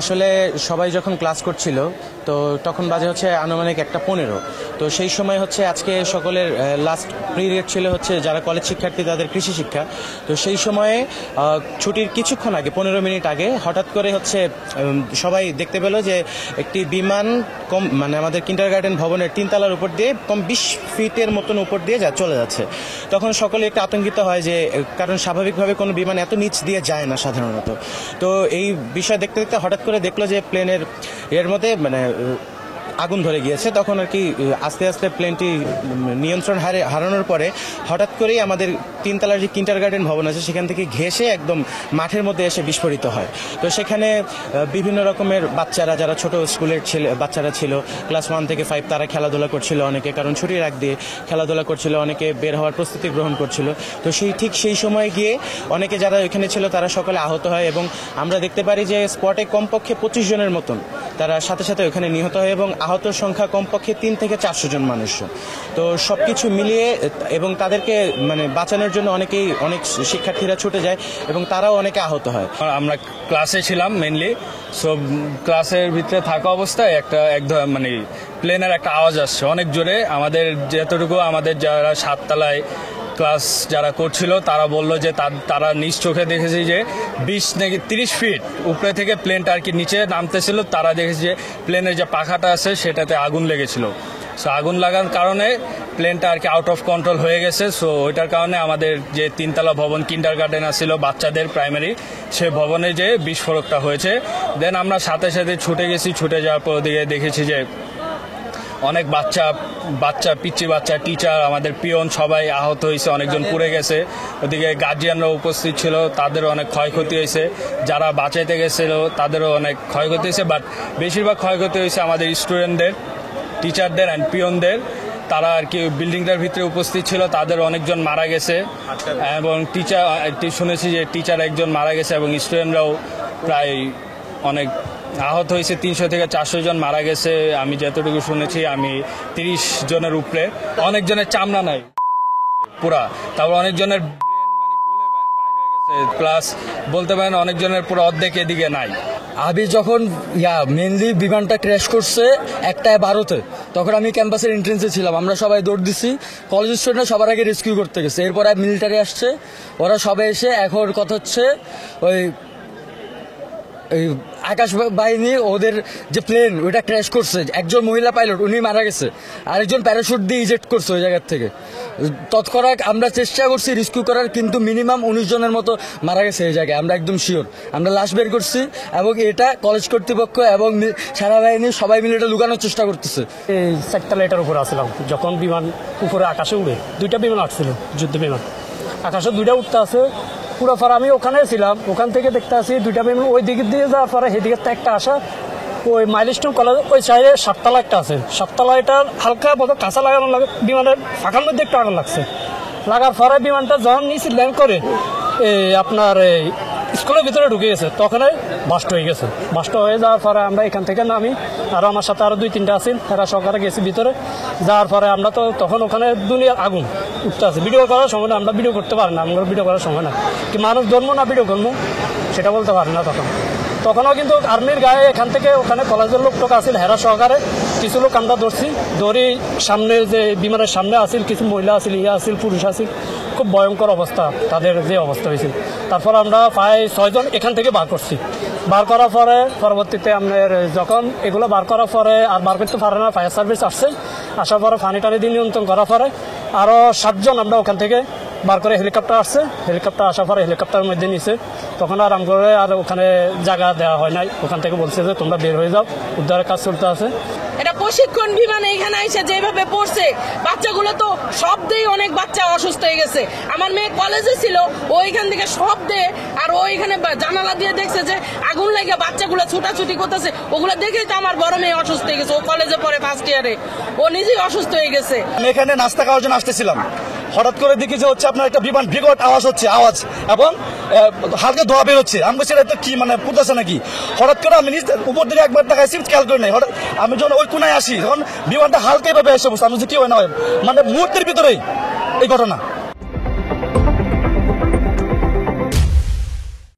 আসলে সবাই যখন ক্লাস করছিল তো তখন বাজে হচ্ছে আনুমানিক 1:15। তো সেই সময় হচ্ছে আজকে সকলের লাস্ট পিরিয়ড ছিল হচ্ছে যারা কলেজ শিক্ষার্থী তাদের কৃষি শিক্ষা। তো সেই সময়ে ছুটির কিছুক্ষণ আগে 15 মিনিট আগে হঠাৎ করে হচ্ছে সবাই দেখতে পেল যে একটি বিমান মানে আমাদের কিন্ডারগার্টেন ভবনের 3 তলার উপর দিয়ে 20 ফিটের মতন উপর দিয়ে চলে যাচ্ছে। তখন সকলে একটু আতঙ্কিত হয় যে কারণ স্বাভাবিকভাবে কোনো বিমান এত নিচ দিয়ে যায় না সাধারণত। তো এই বিষয় দেখতে দেখতে হঠাৎ করে দেখলো যে প্লেনের এর মধ্যে মানে আগুন ধরে গিয়েছে। তখন আর কি আস্তে আস্তে প্লেনটি নিয়ন্ত্রণ হারানোর পরে হঠাৎ করেই আমাদের 3 তলার যে কিন্ডারগার্টেন ভবন আছে সেখান থেকে ঘেঁষে একদম মাঠের মধ্যে এসে বিস্ফোরিত হয়। তো সেখানে বিভিন্ন রকমের বাচ্চারা যারা ছোট স্কুলের বাচ্চারা ছিল ক্লাস 1 থেকে 5 তারা খেলাধুলা করছিল অনেকে, কারণ ছুটির আগ দিয়ে খেলাধুলা করছিল, অনেকে বের হওয়ার প্রস্তুতি গ্রহণ করছিল। তো ঠিক সেই সময় গিয়ে অনেকে যারা এখানে ছিল তারা সকলে আহত হয় এবং আমরা দেখতে পারি যে স্পটে কমপক্ষে 25 জনের মতন তারা সাথে সাথে ওখানে নিহত হয় এবং আহতর সংখ্যা কমপক্ষে 3 থেকে 400 জন মানুষ। তো সবকিছু মিলিয়ে এবং তাদেরকে মানে বাঁচানোর জন্য অনেক শিক্ষার্থীরা ছুটে যায় এবং তারাও অনেকে আহত হয়। আমরা ক্লাসে ছিলাম মেনলি, সো ক্লাসের ভিতরে থাকা অবস্থায় মানে প্লেনের একটা আওয়াজ আসছে অনেক জোরে। আমাদের যতটুকু আমাদের যারা 7 তলায় ক্লাস যারা করছিল তারা বলল যে তারা নিজ চোখে দেখেছে যে 20 থেকে 30 ফিট উপরে থেকে প্লেনটা আর কি নিচে নামতেছিল। তারা দেখেছে যে প্লেনের যে পাখাটা আছে সেটাতে আগুন লেগেছিল। সো আগুন লাগার কারণে প্লেনটা আর কি আউট অফ কন্ট্রোল হয়ে গেছে। সো ওইটার কারণে আমাদের যে 3 তলা ভবন কিন্ডারগার্টেন আসছিল বাচ্চাদের প্রাইমারি, সে ভবনে যে বিস্ফোরকটা হয়েছে। দেন আমরা সাথে সাথে ছুটে গেছি। ছুটে যাওয়ার পর ওদিকে দেখেছি যে অনেক পিচ্চি বাচ্চা, টিচার, আমাদের পিয়ন সবাই আহত হয়েছে, অনেকজন পুড়ে গেছে। ওদিকে গার্জিয়ানরা উপস্থিত ছিল, তাদেরও অনেক ক্ষয়ক্ষতি হয়েছে। যারা বাঁচাইতে গেছিল তাদেরও অনেক ক্ষয়ক্ষতি হয়েছে, বাট বেশিরভাগ ক্ষয়ক্ষতি হয়েছে আমাদের স্টুডেন্টদের, টিচারদের অ্যান্ড পিয়নদের। তারা আর কি বিল্ডিংটার ভিতরে উপস্থিত ছিল, তাদের অনেকজন মারা গেছে এবং শুনেছি যে টিচার একজন মারা গেছে এবং স্টুডেন্টরাও প্রায় অনেক আহত হয়েছে। 300 থেকে 400 জন মারা গেছে আমি যতটুকু শুনেছি। আমি 30 জনের উপরে, অনেকজনের চামড়া নাই পুরা, তারপর অনেকজনের ব্রেন মানে গলে বাইরে হয়ে গেছে, প্লাস বলতে পারেন অনেকজনের পুরো অর্ধেক এদিকে নাই। আমি যখন মেনলি বিমানটা ক্র্যাশ করছে 1:12-তে, তখন আমি ক্যাম্পাসের এন্ট্রেন্সে ছিলাম। আমরা সবাই দৌড় দিছি, কলেজ স্টুডেন্টরা সবার আগে রেস্কিউ করতে গেছে। এরপরে মিলিটারি আসছে, ওরা সবাই এসে এখন কথা হচ্ছে ওই আকাশ বাহিনী ওদের যে প্লেন ওইটা ক্র্যাশ করছে, একজন মহিলা পাইলট উনি মারা গেছে, আরেকজন প্যারাশুট দিয়ে ইজেক্ট করছে ওই জায়গার থেকে। তৎক্ষণাৎ আমরা চেষ্টা করছি রেস্কিউ করার, কিন্তু মিনিমাম 19 জনের মতো মারা গেছে এই জায়গায়, আমরা একদম শিওর। আমরা লাশ বের করছি এবং এটা কলেজ কর্তৃপক্ষ এবং সেনাবাহিনী সবাই মিলে এটা লুকানোর চেষ্টা করতেছে। এই 4 তলা এটার উপরে আসলাম যখন বিমান উপরে আকাশে উড়ে, 2টা বিমান আসছিল, যুদ্ধ বিমান আকাশে 2টা উঠতে আছে পুরো পর। আমি ওখানে ছিলাম, ওখান থেকে দেখতে আসি 2টা বিমান ওই দিকে দিয়ে যাওয়ার পরে সেদিকে একটা আসা ওই মাইলস্টোন কলেজ ওই সাইডে 7 তলা একটা আছে, 7 তলা এটার হালকা বোধ কাঁচা লাগানো লাগে, বিমানের ফাঁকার মধ্যে একটু আগুন লাগছে। লাগার পরে বিমানটা যখন নিচে ল্যান্ড করে আপনার স্কুলের ভিতরে ঢুকে গেছে, তখন বাস্ট হয়ে গেছে। বাস্ট হয়ে যাওয়ার পরে আমরা এখান থেকে নামি, আর আমার সাথে আরও 2-3টা আসিল, তারা সরকারে গেছি ভিতরে। যাওয়ার পরে আমরা তো তখন ওখানে দুনিয়ার আগুন উঠতে আছে, ভিডিও করার সময় না, আমরা ভিডিও করতে পারি না, আমার ভিডিও করার সময় না, কি মানুষ জন্ম না ভিডিও করবো সেটা বলতে পারি না। তখনও কিন্তু আর্মির গায়ে এখান থেকে ওখানে কলেজের লোক টোক আসিল, হেরা সহকারে কিছু লোক আমরা ধরি সামনে যে বিমানের সামনে আসিল, কিছু মহিলা আসিল, আসিল, পুরুষ আসিল। খুব ভয়ঙ্কর অবস্থা তাদের যে অবস্থা হয়েছিল। তারপর আমরা প্রায় 6 জন এখান থেকে বার করছি। বার করার পরে পরবর্তীতে আপনার যখন এগুলো বার করার পরে আর বার করতে পারে না, ফায়ার সার্ভিস আসছে, আসার পরে পানি টানি দিয়ে নিয়ন্ত্রণ করার পরে আরও 7 জন আমরা ওখান থেকে বার করে হেলিকপ্টার আসছে। হেলিকপ্টার আসার পরে হেলিকপ্টারের মধ্যে নিছে, তখন আরাম করে আর ওখানে জায়গা দেওয়া হয় নাই। ওখান থেকে বলছে যে তোমরা বের হয়ে যাও, উদ্ধারের কাজ চলতে আছে। এটা প্রশিক্ষণ বিমানে এখানে এসে যেভাবে পড়ছে, বাচ্চাগুলো তো শব্দেই অনেক বাচ্চা অসুস্থ হয়ে গেছে। আমার মেয়ে কলেজে ছিল, ওইখান থেকে শব্দে আর ওইখানে জানালা দিয়ে দেখছে যে আগুন লাগে, বাচ্চাগুলো ছুটাছুটি করতেছে, ওগুলো দেখেই তো আমার বড় মেয়ে অসুস্থ হয়ে গেছে। ও কলেজে পড়ে 1st ইয়ারে, ও নিজেই অসুস্থ হয়ে গেছে। আমি এখানে নাস্তা খাওয়ার জন্য আসতেছিলাম, হঠাৎ করে দেখি যে হচ্ছে আপনার একটা বিমান বিকট আওয়াজ এবং হালকা ধোয়া বের হচ্ছে। আমি বলছি এটা কি মানে পুড়তেছে নাকি। হঠাৎ করে আমি উপর দিকে একবার তাকাইছি, খেয়াল করে নাই। হঠাৎ আমি যখন ওই কোনায় আসি, তখন বিমানটা হালকা এভাবে এসে বসে, আমি কি হয় না হয় মানে মুহূর্তের ভিতরেই এই ঘটনা।